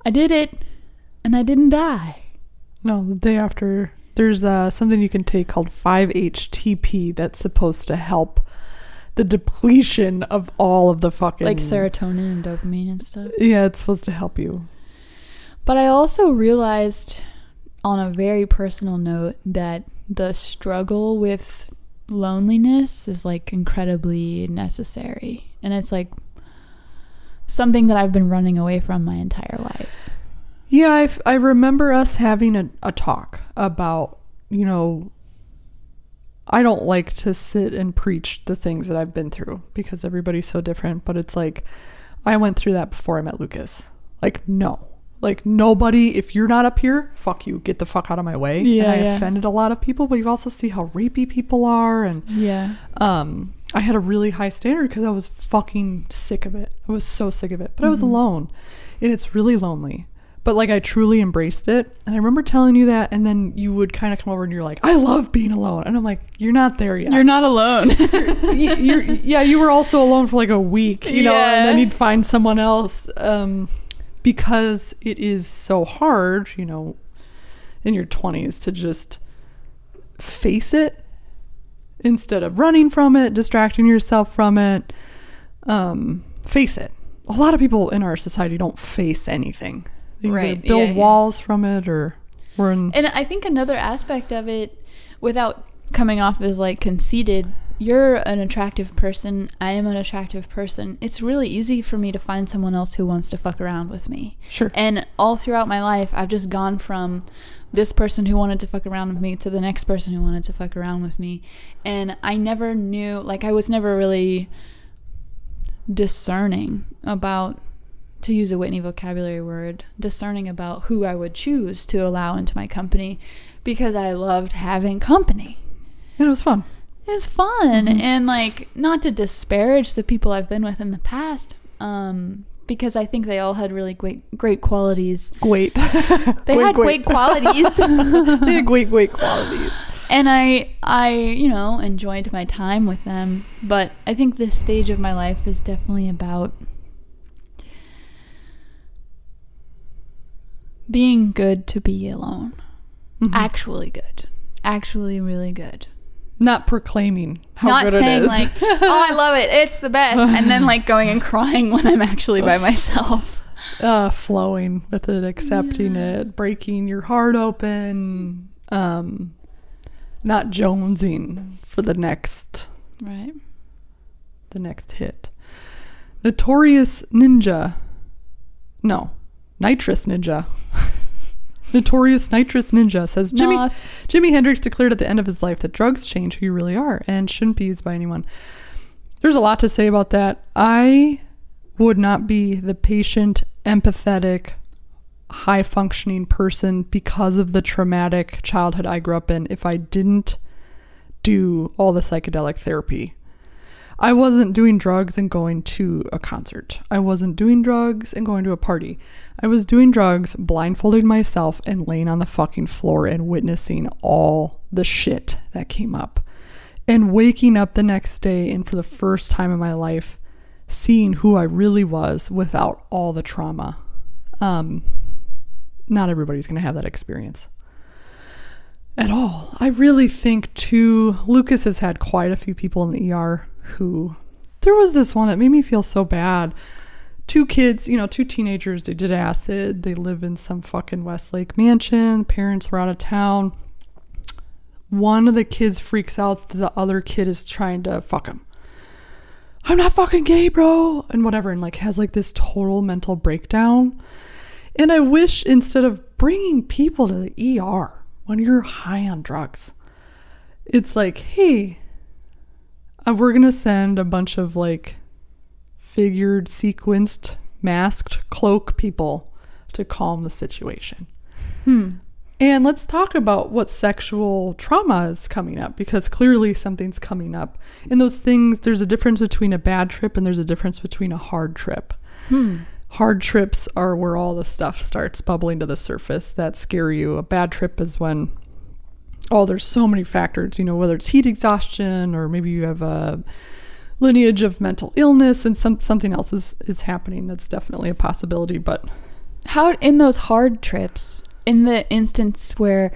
I did it, and I didn't die. No, the day after, there's something you can take called 5-HTP that's supposed to help the depletion of all of the fucking... Like serotonin and dopamine and stuff. Yeah, it's supposed to help you. But I also realized, on a very personal note, that the struggle with loneliness is like incredibly necessary. And it's like something that I've been running away from my entire life. Yeah, I remember us having a talk about, you know, I don't like to sit and preach the things that I've been through because everybody's so different, but it's like, I went through that before I met Lucas. Like, no. Like, nobody, if you're not up here, fuck you, get the fuck out of my way. Yeah, and I offended a lot of people, but you also see how rapey people are. And I had a really high standard because I was fucking sick of it. I was so sick of it. But I was alone. And it's really lonely. But like, I truly embraced it. And I remember telling you that, and then you would kind of come over and you're like, I love being alone. And I'm like, you're not there yet. You're not alone. You were also alone for like a week, you know, and then you'd find someone else. Because it is so hard, you know, in your 20s to just face it instead of running from it, distracting yourself from it. Face it. A lot of people in our society don't face anything. They either build walls from it or we're in... And I think another aspect of it, without coming off as like conceited, you're an attractive person, I am an attractive person. It's really easy for me to find someone else who wants to fuck around with me. Sure. And all throughout my life, I've just gone from this person who wanted to fuck around with me to the next person who wanted to fuck around with me. And I never knew, like, I was never really discerning about, to use a Whitney vocabulary word, discerning about who I would choose to allow into my company, because I loved having company. And it was fun. It's fun. And like, not to disparage the people I've been with in the past, because I think they all had really great qualities. Great. They had great qualities. They had great qualities. And I, you know, enjoyed my time with them. But I think this stage of my life is definitely about being good to be alone. Actually good. Actually really good. Not proclaiming how Not good it saying is. like, oh, I love it, it's the best, and then like going and crying when I'm actually by myself. Flowing with it, accepting it, breaking your heart open, not jonesing for the next hit. Nitrous Ninja Notorious Nitrous Ninja says Jimi Hendrix declared at the end of his life that drugs change who you really are and shouldn't be used by anyone. There's a lot to say about that. I would not be the patient, empathetic, high-functioning person because of the traumatic childhood I grew up in if I didn't do all the psychedelic therapy. I wasn't doing drugs and going to a concert. I wasn't doing drugs and going to a party. I was doing drugs, blindfolding myself and laying on the fucking floor and witnessing all the shit that came up. And waking up the next day and for the first time in my life, seeing who I really was without all the trauma. Not everybody's going to have that experience at all. I really think too, Lucas has had quite a few people in the ER who, there was this one that made me feel so bad. 2 kids, you know, 2 teenagers, they did acid. They live in some fucking Westlake mansion. Parents were out of town. One of the kids freaks out that the other kid is trying to fuck him. I'm not fucking gay, bro, and whatever, and like has like this total mental breakdown. And I wish instead of bringing people to the ER when you're high on drugs, it's like, hey, we're gonna send a bunch of like figured, sequenced, masked cloak people to calm the situation. And let's talk about what sexual trauma is coming up, because clearly something's coming up. And those things, there's a difference between a bad trip and there's a difference between a hard trip. Hard trips are where all the stuff starts bubbling to the surface that scare you. A bad trip is when, there's so many factors, you know, whether it's heat exhaustion or maybe you have a lineage of mental illness and something else is happening. That's definitely a possibility. But how, in those hard trips, in the instance where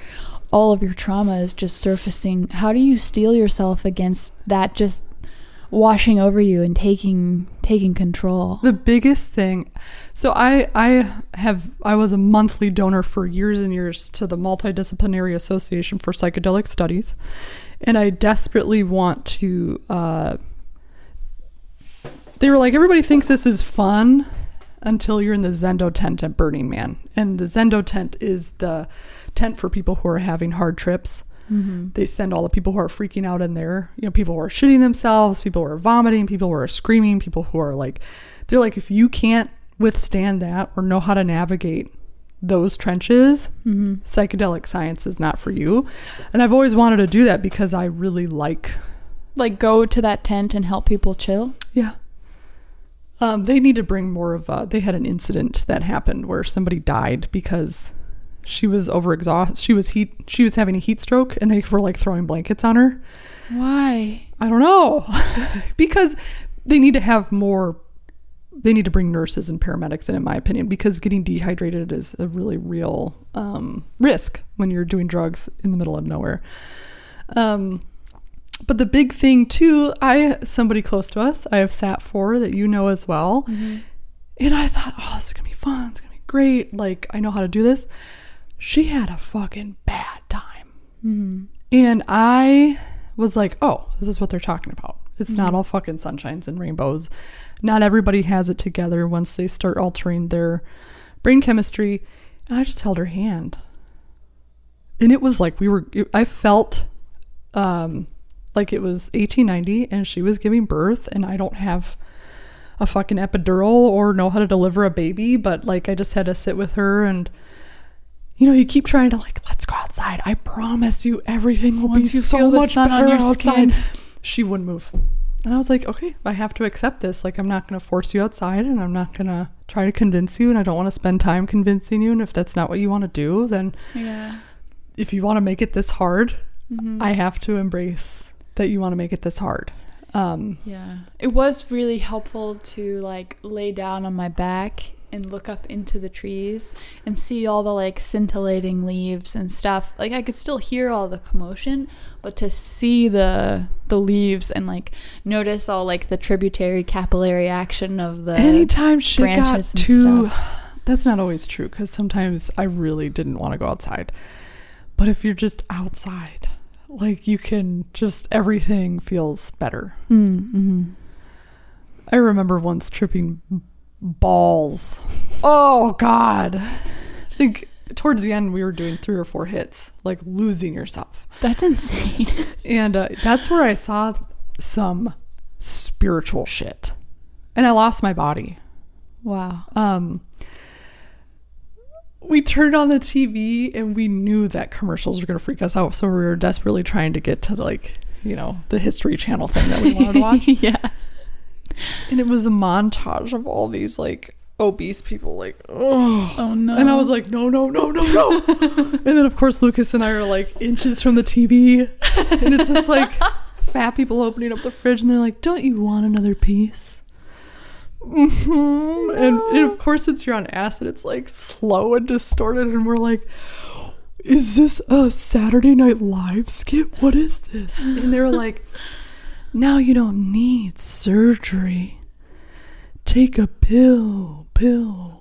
all of your trauma is just surfacing, how do you steel yourself against that just washing over you and taking control? The biggest thing, so I was a monthly donor for years and years to the Multidisciplinary Association for Psychedelic Studies, and I desperately want to they were like, everybody thinks this is fun until you're in the Zendo tent at Burning Man. And the Zendo tent is the tent for people who are having hard trips. They send all the people who are freaking out in there, you know, people who are shitting themselves, people who are vomiting, people who are screaming, people who are like, they're like, if you can't withstand that or know how to navigate those trenches, psychedelic science is not for you. And I've always wanted to do that because I really like go to that tent and help people chill. Yeah. They need to bring more of they had an incident that happened where somebody died because she was overexhausted. She was having a heat stroke and they were like throwing blankets on her. Why? I don't know. Because they need to have more, they need to bring nurses and paramedics in my opinion, because getting dehydrated is a really real risk when you're doing drugs in the middle of nowhere. But the big thing too, somebody close to us, I have sat for that you know as well. And I thought, this is gonna be fun. It's gonna be great. Like, I know how to do this. She had a fucking bad time. And I was like, this is what they're talking about. It's not all fucking sunshines and rainbows. Not everybody has it together once they start altering their brain chemistry. And I just held her hand. And it was like I felt like it was 1890 and she was giving birth and I don't have a fucking epidural or know how to deliver a baby, but like I just had to sit with her and, you know, you keep trying to like, let's go outside. I promise you everything will be so much better outside. She wouldn't move. And I was like, okay, I have to accept this. Like, I'm not going to force you outside and I'm not going to try to convince you, and I don't want to spend time convincing you. And if that's not what you want to do, then if you want to make it this hard, I have to embrace that you want to make it this hard. It was really helpful to like lay down on my back and look up into the trees and see all the like scintillating leaves and stuff. Like I could still hear all the commotion, but to see the leaves and like notice all like the tributary capillary action of the anytime shit got branches and too stuff. That's not always true, because sometimes I really didn't want to go outside. But if you're just outside, like you can just, everything feels better. I remember once tripping balls. Oh God. I think towards the end we were doing 3 or 4 hits, like losing yourself. That's insane. And that's where I saw some spiritual shit, and I lost my body. Wow. We turned on the TV and we knew that commercials were going to freak us out, so we were desperately trying to get to like, you know, the History Channel thing that we wanted to watch. Yeah. And it was a montage of all these like obese people, like, oh no. And I was like, no. And then of course Lucas and I are like inches from the TV, and it's just like fat people opening up the fridge, and they're like, don't you want another piece? No. And of course, since you're on acid, it's like slow and distorted, and we're like, is this a Saturday Night Live skit? What is this? And they're like, now you don't need surgery. Take a pill.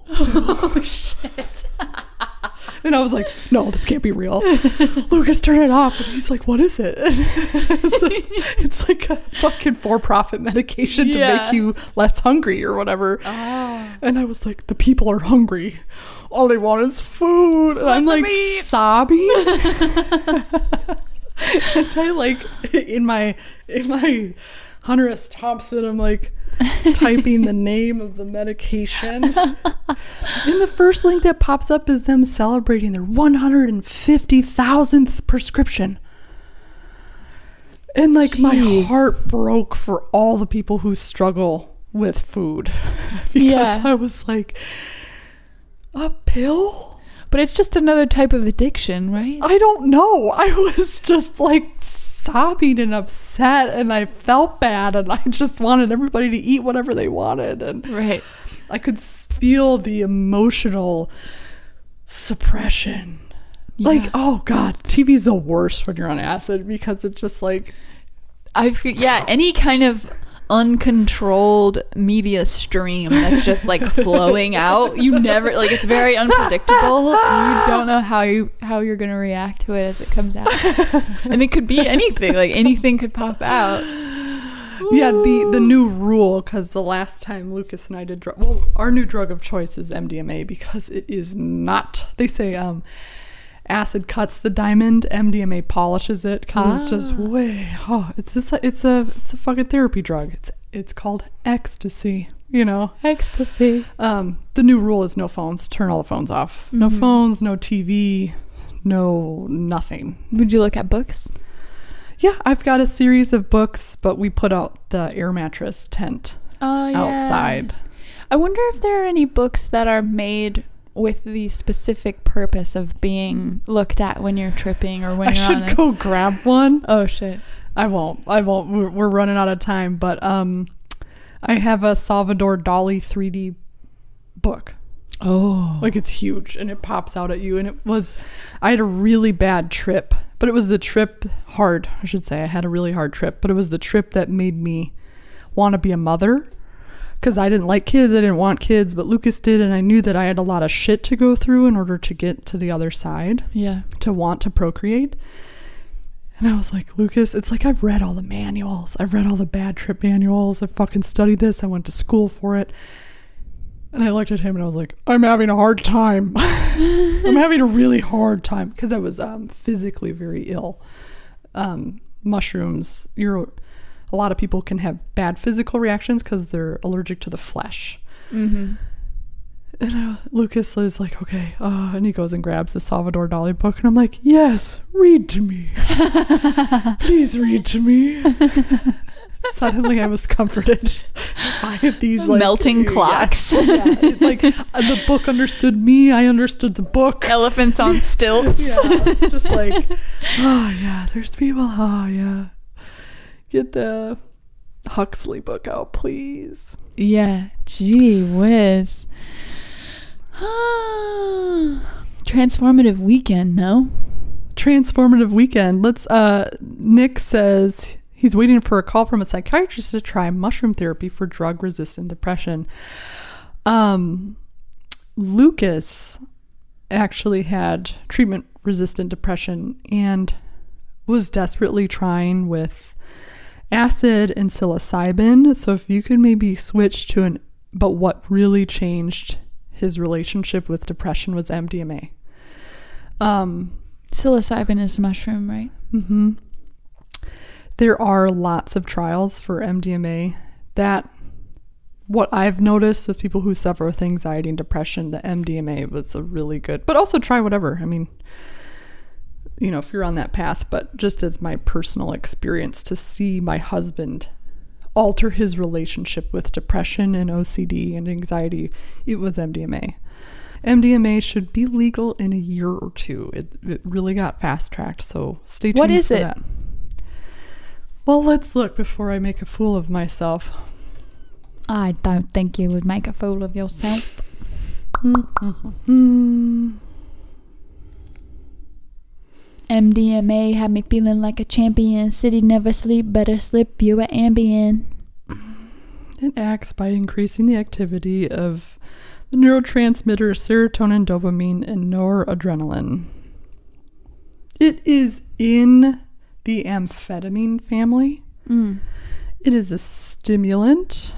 Oh shit. And I was like, no, this can't be real. Lucas, turn it off. And he's like, what is it? It's like a fucking for-profit medication to make you less hungry or whatever. And I was like, the people are hungry. All they want is food. And I'm like sobbing. And I like in my Hunter S. Thompson, I'm like typing the name of the medication. And the first link that pops up is them celebrating their 150,000th prescription. And like my heart broke for all the people who struggle with food, because I was like, a pill? But it's just another type of addiction, right? I don't know. I was just like sobbing and upset, and I felt bad, and I just wanted everybody to eat whatever they wanted. And I could feel the emotional suppression. Like, oh God, TV's the worst when you're on acid, because it's just like, I feel, any kind of uncontrolled media stream that's just like flowing out, you never, like, it's very unpredictable, and you don't know how you're gonna react to it as it comes out. And it could be anything, like anything could pop out. Yeah, the new rule, because the last time Lucas and I did our new drug of choice is MDMA, because it is not, they say acid cuts the diamond, MDMA polishes it, because it's just it's a fucking therapy drug. It's called ecstasy, you know. Ecstasy. The new rule is no phones. Turn all the phones off. No phones, no TV, no nothing. Would you look at books? Yeah, I've got a series of books, but we put out the air mattress tent outside. I wonder if there are any books that are made with the specific purpose of being looked at when you're tripping or when you're on I should go grab one. Oh shit. I won't. We're running out of time, but I have a Salvador Dali 3D book. Oh. Like, it's huge, and it pops out at you, and I had a really bad trip, but it was the trip hard, I should say. I had a really hard trip, but it was the trip that made me want to be a mother. Because I didn't like kids, I didn't want kids, but Lucas did, and I knew that I had a lot of shit to go through in order to get to the other side. Yeah. To want to procreate. And I was like, Lucas, it's like I've read all the manuals. I've read all the bad trip manuals. I fucking studied this. I went to school for it. And I looked at him and I was like, I'm having a hard time. I'm having a really hard time, because I was physically very ill. Mushrooms, a lot of people can have bad physical reactions because they're allergic to the flesh. Mm-hmm. And Lucas is like, okay. And he goes and grabs the Salvador Dali book. And I'm like, yes, read to me. Please read to me. Suddenly I was comforted by these like Melting clocks. Like the book understood me, I understood the book. Elephants on stilts. Yeah, it's just like, oh yeah, there's people, oh yeah. Get the Huxley book out, please. Yeah, gee whiz. Transformative Weekend, no? Transformative Weekend. Nick says he's waiting for a call from a psychiatrist to try mushroom therapy for drug-resistant depression. Lucas actually had treatment-resistant depression and was desperately trying with acid and psilocybin. So if you could maybe switch to but what really changed his relationship with depression was MDMA. Psilocybin is mushroom, right? Mm-hmm. There are lots of trials for MDMA. What I've noticed with people who suffer with anxiety and depression, the MDMA was a really good, but also try whatever. I mean, if you're on that path, but just as my personal experience to see my husband alter his relationship with depression and OCD and anxiety, it was MDMA. MDMA should be legal in a year or two. It really got fast-tracked, so stay tuned. What is for it? That. Well, let's look before I make a fool of myself. I don't think you would make a fool of yourself. MDMA had me feeling like a champion. City never sleep, better slip you an Ambien. It acts by increasing the activity of the neurotransmitters serotonin, dopamine, and noradrenaline. It is in the amphetamine family. It is a stimulant.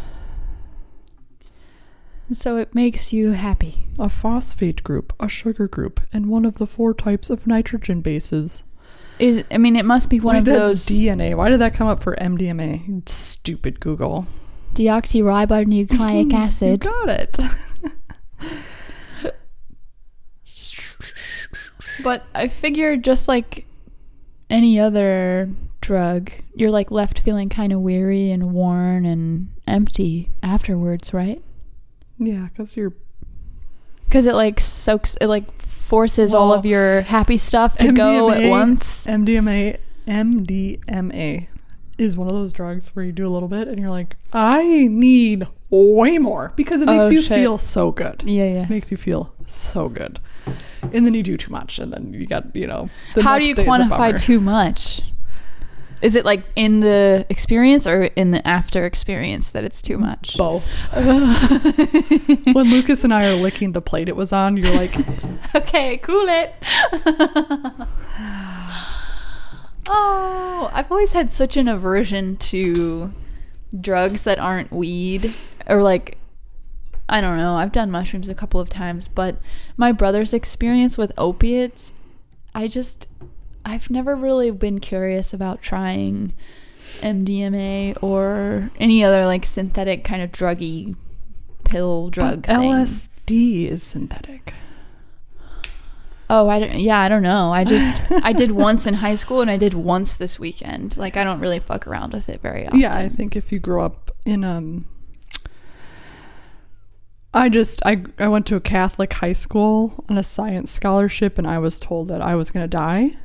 So it makes you happy. A phosphate group, a sugar group, and one of the 4 types of nitrogen bases. It must be one of those DNA. Why did that come up for MDMA? Stupid Google. Deoxyribonucleic acid. You got it. But I figured just like any other drug, you're like left feeling kind of weary and worn and empty afterwards, right? Yeah, because it like soaks, it like forces all of your happy stuff to go at once. MDMA is one of those drugs where you do a little bit and you're like, I need way more, because it makes you feel so good. Yeah. It makes you feel so good. And then you do too much, and then you got, the How next do you day is a quantify bummer. too much? Is it like in the experience or in the after experience that it's too much? Both. When Lucas and I are licking the plate it was on, you're like, okay, cool it. Oh, I've always had such an aversion to drugs that aren't weed, or like, I don't know, I've done mushrooms a couple of times, but my brother's experience with opiates, I've never really been curious about trying MDMA or any other like synthetic kind of druggy pill drug thing. LSD is synthetic. Oh, I don't know. I did once in high school and I did once this weekend. Like, I don't really fuck around with it very often. Yeah, I think if you grow up in I went to a Catholic high school on a science scholarship, and I was told that I was going to die.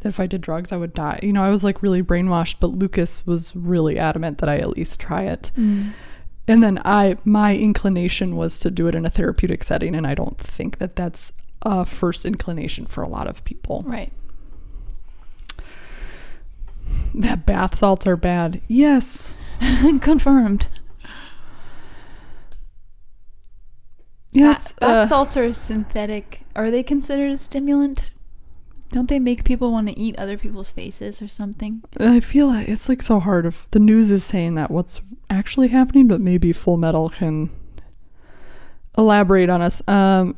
That if I did drugs, I would die. I was like really brainwashed, but Lucas was really adamant that I at least try it. And then my inclination was to do it in a therapeutic setting, and I don't think that that's a first inclination for a lot of people. Right. Bath salts are bad. Yes. Confirmed. Yeah, bath salts are synthetic. Are they considered a stimulant? Don't they make people want to eat other people's faces or something? I feel like it's like so hard. If the news is saying that what's actually happening, but maybe Full Metal can elaborate on us.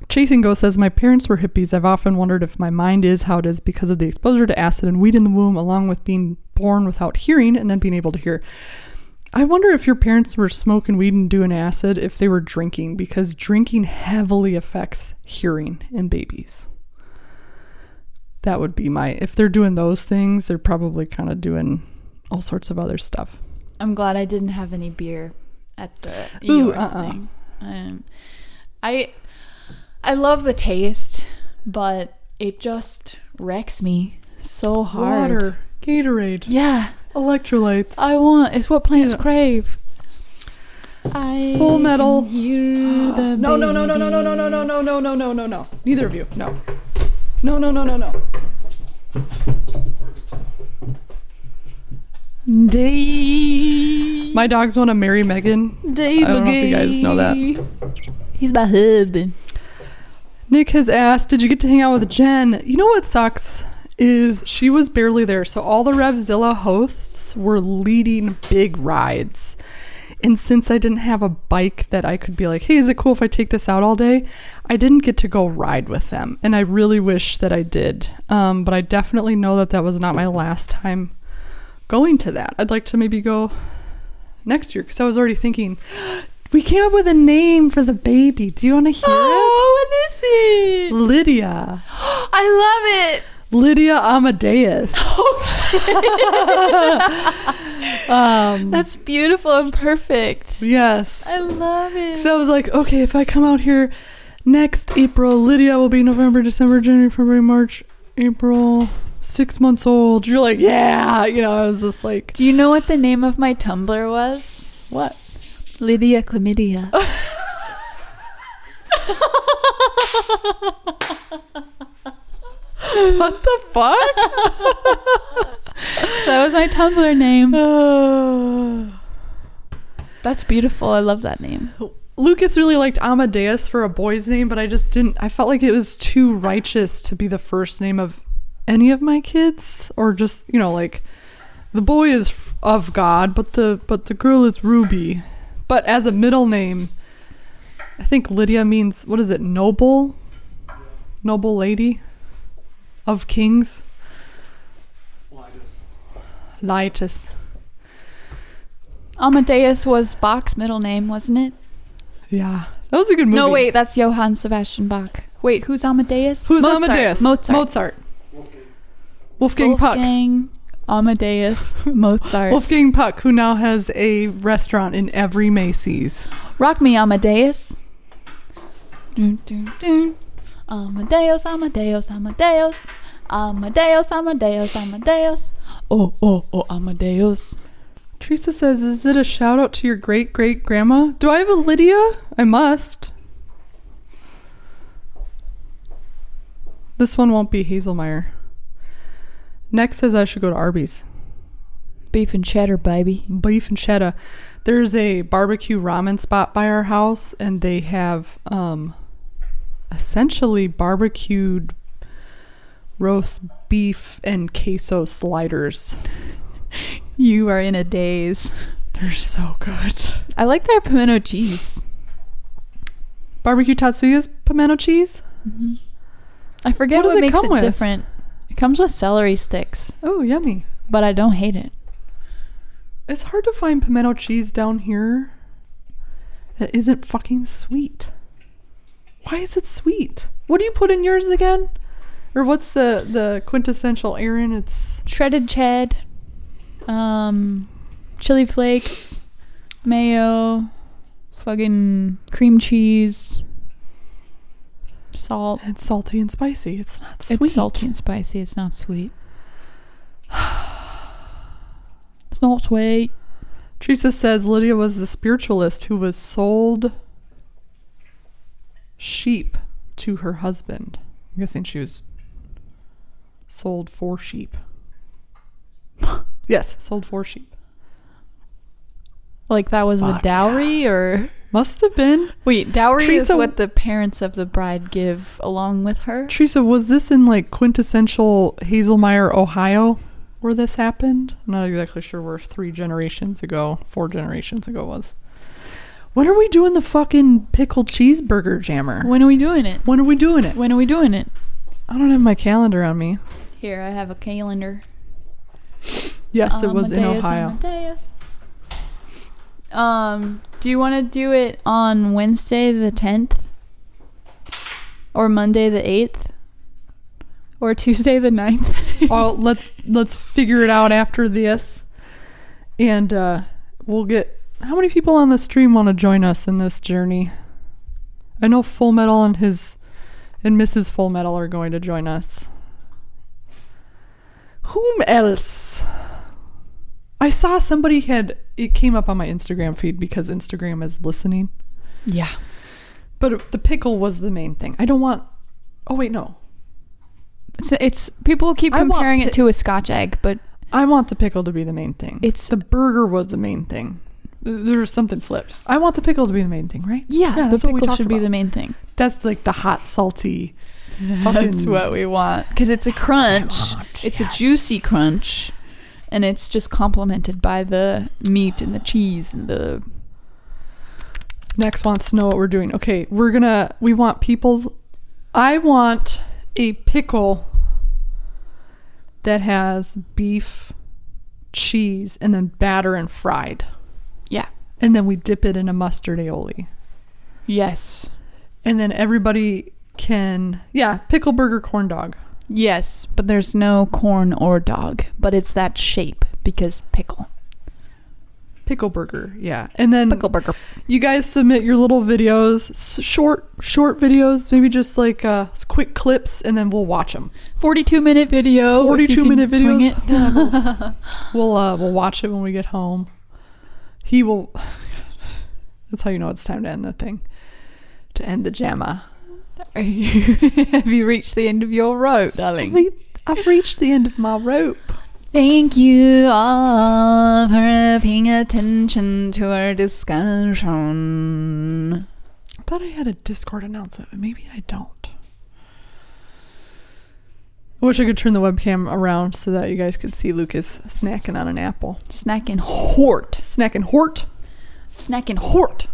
Chasing Go says, my parents were hippies. I've often wondered if my mind is how it is because of the exposure to acid and weed in the womb, along with being born without hearing and then being able to hear. I wonder if your parents were smoking weed and doing acid, if they were drinking, because drinking heavily affects hearing in babies. That would be if they're doing those things, they're probably kind of doing all sorts of other stuff. I'm glad I didn't have any beer at the Ooh, EEYORE'S thing. I love the taste, but it just wrecks me so hard. Water, Gatorade, Yeah, electrolytes. it's what plants crave. Full Metal. No. No. Neither of you. No. No. My dogs want to marry Megan. I don't know if you guys know that. He's my husband. Nick has asked, did you get to hang out with Jen? You know what sucks is she was barely there. So all the Revzilla hosts were leading big rides. And since I didn't have a bike that I could be like, hey, is it cool if I take this out all day? I didn't get to go ride with them. And I really wish that I did. But I definitely know that was not my last time going to that. I'd like to maybe go next year because I was already thinking, we came up with a name for the baby. Do you want to hear it? What is it? Lydia. I love it. Lydia Amadeus. That's beautiful and perfect. Yes. I love it. So I was like, okay, if I come out here next April, Lydia will be November, December, January, February, March, April, 6 months old. You're like, yeah. You know, I was just like. Do you know what the name of my Tumblr was? What? Lydia Chlamydia. What the fuck? That was my Tumblr name. That's beautiful. I love that name. Lucas really liked Amadeus for a boy's name, but I just didn't. I felt like it was too righteous to be the first name of any of my kids, or just, you know, like the boy is of God, but the girl is Ruby. But as a middle name, I think Lydia means, what is it? Noble lady of kings. Lightus. Amadeus was Bach's middle name, wasn't it? Yeah, that was a good movie. No, wait, that's Johann Sebastian Bach. Wait, who's Amadeus? Who's Mozart. Amadeus? Mozart. Wolfgang Puck. Amadeus, Mozart. Wolfgang Puck, who now has a restaurant in every Macy's. Rock me, Amadeus. Dun, dun, dun. Amadeus, Amadeus, Amadeus. Amadeus, Amadeus, Amadeus. Oh, Amadeus. Teresa says, is it a shout out to your great-great-grandma? Do I have a Lydia? I must. This one won't be Hazelmeyer. Next says I should go to Arby's. Beef and cheddar, baby. Beef and cheddar. There's a barbecue ramen spot by our house, and they have essentially barbecued roast beef and queso sliders. You are in a daze. They're so good. I like their pimento cheese. Barbecue Tatsuya's pimento cheese? Mm-hmm. I forget what makes it different. It comes with celery sticks. Oh, yummy. But I don't hate it. It's hard to find pimento cheese down here that isn't fucking sweet. Why is it sweet? What do you put in yours again? Or what's the quintessential Aaron? It's shredded chad, chili flakes, mayo, fucking cream cheese, salt. It's salty and spicy. It's not sweet. It's salty and spicy. It's not sweet. It's not sweet. Teresa says Lydia was the spiritualist who was sold sheep to her husband. I'm guessing she was sold 4 sheep. Yes, sold 4 sheep. Like that was the dowry, or must have been. Wait, dowry Teresa, is what the parents of the bride give along with her? Teresa, was this in like quintessential Hazelmeyer, Ohio, where this happened? I'm not exactly sure where 4 generations ago was. When are we doing the fucking pickled cheeseburger jammer? When are we doing it? When are we doing it? When are we doing it? I don't have my calendar on me. Here, I have a calendar. Yes, it was in Ohio. Amadeus. Do you want to do it on Wednesday the 10th? Or Monday the 8th? Or Tuesday the 9th? Well, let's figure it out after this. And we'll get... How many people on the stream want to join us in this journey? I know Full Metal and Mrs. Full Metal are going to join us. Whom else? I saw somebody it came up on my Instagram feed because Instagram is listening. Yeah. But the pickle was the main thing. I don't want... Oh, wait, no. It's people keep comparing it to a Scotch egg, but... I want the pickle to be the main thing. The burger was the main thing. There's something flipped. I want the pickle to be the main thing, right? Yeah, that's the what pickle should be the main thing. That's like the hot, salty... That's what we want. Because it's a crunch. It's a juicy crunch. And it's just complemented by the meat and the cheese and the... Next wants to know what we're doing. Okay, we want people... I want a pickle that has beef, cheese, and then batter and fried. Yeah. And then we dip it in a mustard aioli. Yes. And then everybody can... Yeah, pickle burger corn dog. Yes, but there's no corn or dog. But it's that shape because pickle. Pickle burger, yeah. And then pickle burger. You guys submit your little videos, short videos, maybe just like quick clips, and then we'll watch them. 42-minute video. 42-minute videos. It. Yeah, we'll watch it when we get home. He will. That's how you know it's time to end the thing. To end the jamma. Have you reached the end of your rope, darling? I've reached the end of my rope. Thank you all for paying attention to our discussion. I thought I had a Discord announcement, but maybe I don't. I wish I could turn the webcam around so that you guys could see Lucas snacking on an apple. Snacking hort. Snacking hort. Snacking hort.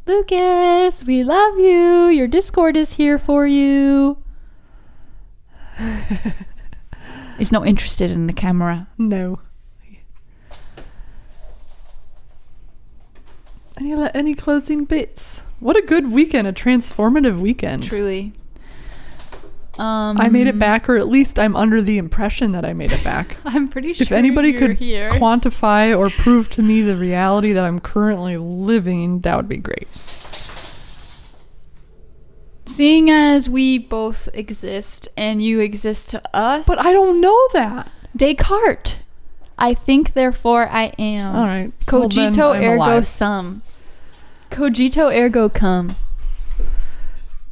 Lucas, we love you. Your Discord is here for you. He's not interested in the camera. No. Any closing bits? What a good weekend, a transformative weekend. Truly. I made it back, or at least I'm under the impression that I made it back. I'm pretty sure if anybody could here. quantify or prove to me the reality that I'm currently living, that would be great. Seeing as we both exist and you exist to us. But I don't know that. Descartes. I think, therefore I am. All right. Cogito well, ergo alive. sum. Cogito ergo cum.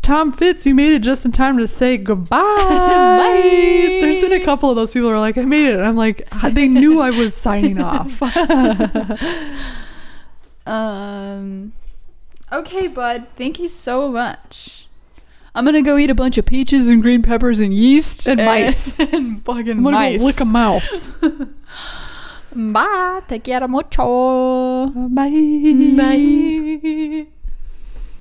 Tom Fitz, you made it just in time to say goodbye. Bye. There's been a couple of those people who are like, I made it. And I'm like, they knew I was signing off. Okay, bud. Thank you so much. I'm gonna go eat a bunch of peaches and green peppers and yeast and mice and fucking I'm gonna mice. go lick a mouse. Bye. Te quiero mucho. Bye. Bye.